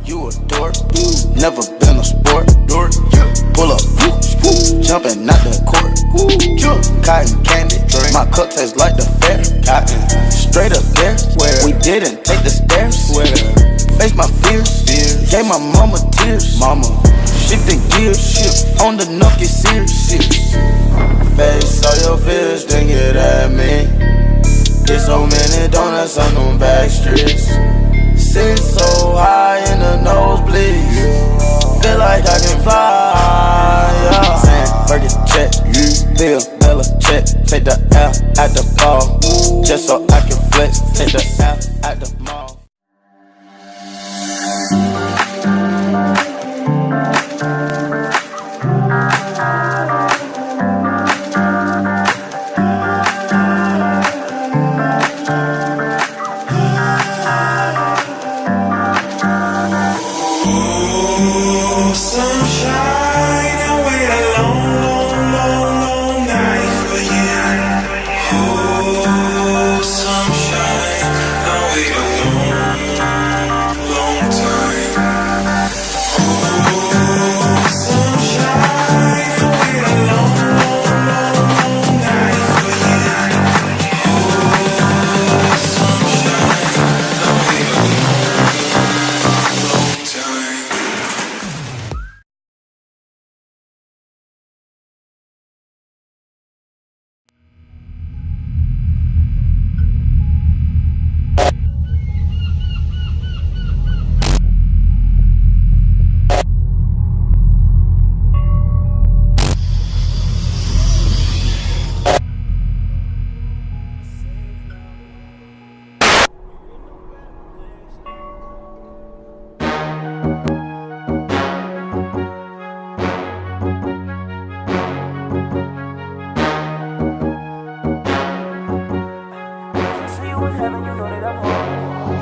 You a dork, never been a sport. Pull up, jumping out the court. Cotton candy, my cup tastes like the fair. Straight up there, we didn't take the stairs. Face my fears, gave my mama tears. Shifting gears, on the knock get serious. Face all your fears, then get at me. Get so many donuts on them back streets. Sit so high in the nosebleeds. Feel like I can fly, yeah. Sandberg check, Bill Bella check. Take the L at the ball, just so I can flex. Take the L at the mall.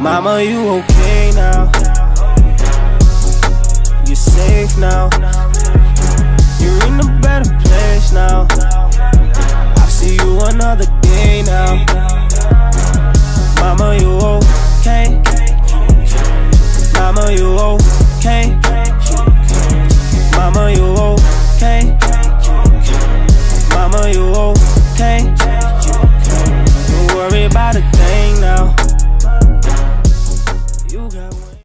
Mama, you okay now? You're safe now. You're in a better place now. I see you another day now.